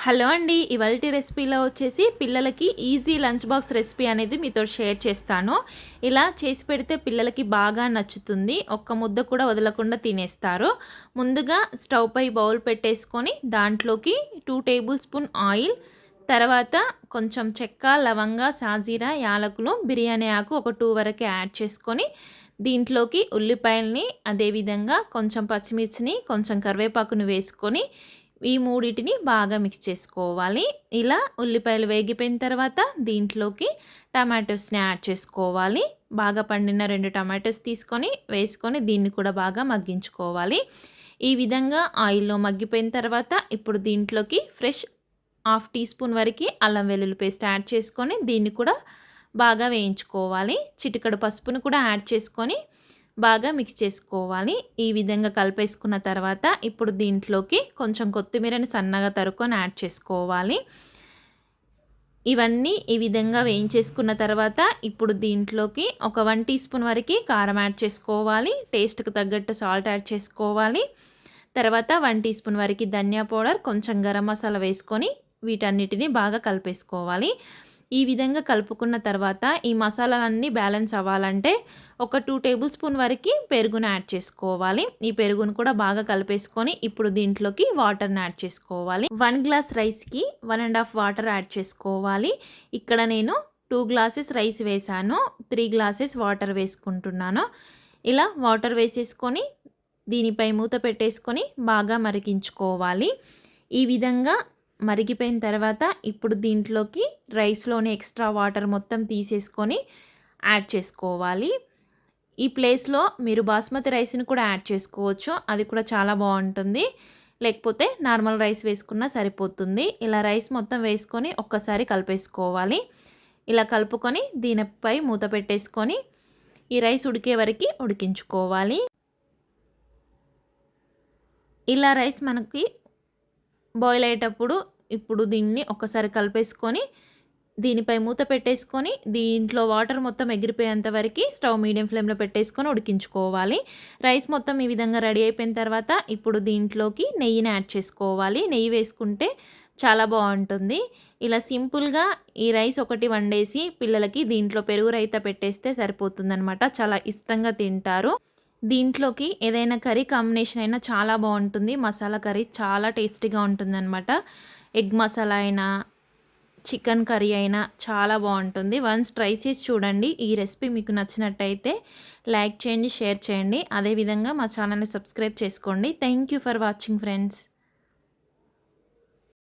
Hello అండి, ఇవాల్టి రెసిపీలో వచ్చేసి పిల్లలకి ఈజీ లంచ్ బాక్స్ రెసిపీ అనేది మీతో షేర్ చేస్తాను. ఇలా చేసి పెడితే పిల్లలకి బాగా నచ్చుతుంది. ఒక్క ముద్ద కూడా వదలకుండా తినేస్తారు. ముందుగా స్టవ్ పై బౌల్ పెట్టేసుకొని దాంట్లోకి 2 టేబుల్ స్పూన్ ఆయిల్, తర్వాత కొంచెం చెక్క, లవంగ, సాజీరా, యాలకులు, బిర్యానీ ఆకు ఒక 2 వరకు యాడ్ చేసుకొని దీంట్లోకి ఉల్లిపాయల్ని, అదేవిధంగా కొంచెం పచ్చిమిర్చిని, కొంచెం కరివేపాకును వేసుకొని ఈ మూడిటిని బాగా మిక్స్ చేసుకోవాలి. ఇలా ఉల్లిపాయలు వేగిపోయిన తర్వాత దీంట్లోకి టమాటోస్ని యాడ్ చేసుకోవాలి. బాగా పండిన 2 టమాటోస్ తీసుకొని వేసుకొని దీన్ని కూడా బాగా మగ్గించుకోవాలి. ఈ విధంగా ఆయిల్లో మగ్గిపోయిన తర్వాత ఇప్పుడు దీంట్లోకి ఫ్రెష్ హాఫ్ టీ స్పూన్ వరకు అల్లం వెల్లుల్లి పేస్ట్ యాడ్ చేసుకొని దీన్ని కూడా బాగా వేయించుకోవాలి. చిటికెడు పసుపును కూడా యాడ్ చేసుకొని బాగా మిక్స్ చేసుకోవాలి. ఈ విధంగా కలిపేసుకున్న తర్వాత ఇప్పుడు దీంట్లోకి కొంచెం కొత్తిమీరని సన్నగా తరుక్కొని యాడ్ చేసుకోవాలి. ఇవన్నీ ఈ విధంగా వేయించేసుకున్న తర్వాత ఇప్పుడు దీంట్లోకి ఒక 1 టీ స్పూన్ వరకు కారం యాడ్ చేసుకోవాలి. టేస్ట్కి తగ్గట్టు సాల్ట్ యాడ్ చేసుకోవాలి. తర్వాత 1 టీ స్పూన్ వరకు ధనియా పౌడర్, కొంచెం గరం మసాలా వేసుకొని వీటన్నిటిని బాగా కలిపేసుకోవాలి. ఈ విధంగా కలుపుకున్న తర్వాత ఈ మసాలాలన్నీ బ్యాలెన్స్ అవ్వాలంటే ఒక 2 టేబుల్ స్పూన్ వరకు పెరుగును యాడ్ చేసుకోవాలి. ఈ పెరుగును కూడా బాగా కలిపేసుకొని ఇప్పుడు దీంట్లోకి వాటర్ని యాడ్ చేసుకోవాలి. 1 గ్లాస్ రైస్కి 1.5 వాటర్ యాడ్ చేసుకోవాలి. ఇక్కడ నేను 2 గ్లాసెస్ రైస్ వేసాను, 3 గ్లాసెస్ వాటర్ వేసుకుంటున్నాను. ఇలా వాటర్ వేసేసుకొని దీనిపై మూత పెట్టేసుకొని బాగా మరిగించుకోవాలి. ఈ విధంగా మరిగిపోయిన తర్వాత ఇప్పుడు దీంట్లోకి రైస్లోని ఎక్స్ట్రా వాటర్ మొత్తం తీసేసుకొని యాడ్ చేసుకోవాలి. ఈ ప్లేస్లో మీరు బాస్మతి రైస్ని కూడా యాడ్ చేసుకోవచ్చు, అది కూడా చాలా బాగుంటుంది. లేకపోతే నార్మల్ రైస్ వేసుకున్నా సరిపోతుంది. ఇలా రైస్ మొత్తం వేసుకొని ఒక్కసారి కలిపేసుకోవాలి. ఇలా కలుపుకొని దీనిపై మూత పెట్టేసుకొని ఈ రైస్ ఉడికే వరకు ఉడికించుకోవాలి. ఇలా రైస్ మనకి బాయిల్ అయ్యేటప్పుడు ఇప్పుడు దీన్ని ఒకసారి కలిపేసుకొని దీనిపై మూత పెట్టేసుకొని దీంట్లో వాటర్ మొత్తం ఎగిరిపోయేంత వరకు స్టవ్ మీడియం ఫ్లేమ్లో పెట్టేసుకొని ఉడికించుకోవాలి. రైస్ మొత్తం ఈ విధంగా రెడీ అయిపోయిన తర్వాత ఇప్పుడు దీంట్లోకి నెయ్యిని యాడ్ చేసుకోవాలి. నెయ్యి వేసుకుంటే చాలా బాగుంటుంది. ఇలా సింపుల్గా ఈ రైస్ ఒకటి వండేసి పిల్లలకి దీంట్లో పెరుగు రైతా పెట్టేస్తే సరిపోతుందనమాట. చాలా ఇష్టంగా తింటారు. దీంట్లోకి ఏదైనా కర్రీ కాంబినేషన్ అయినా చాలా బాగుంటుంది. మసాలా కర్రీ చాలా టేస్టీగా ఉంటుందన్నమాట. ఎగ్ మసాలా అయినా, చికెన్ కర్రీ అయినా చాలా బాగుంటుంది. వన్స్ ట్రై చేసి చూడండి. ఈ రెసిపీ మీకు నచ్చినట్టయితే లైక్ చేయండి, షేర్ చేయండి. అదేవిధంగా మా ఛానల్ని సబ్స్క్రైబ్ చేసుకోండి. Thank you for watching friends.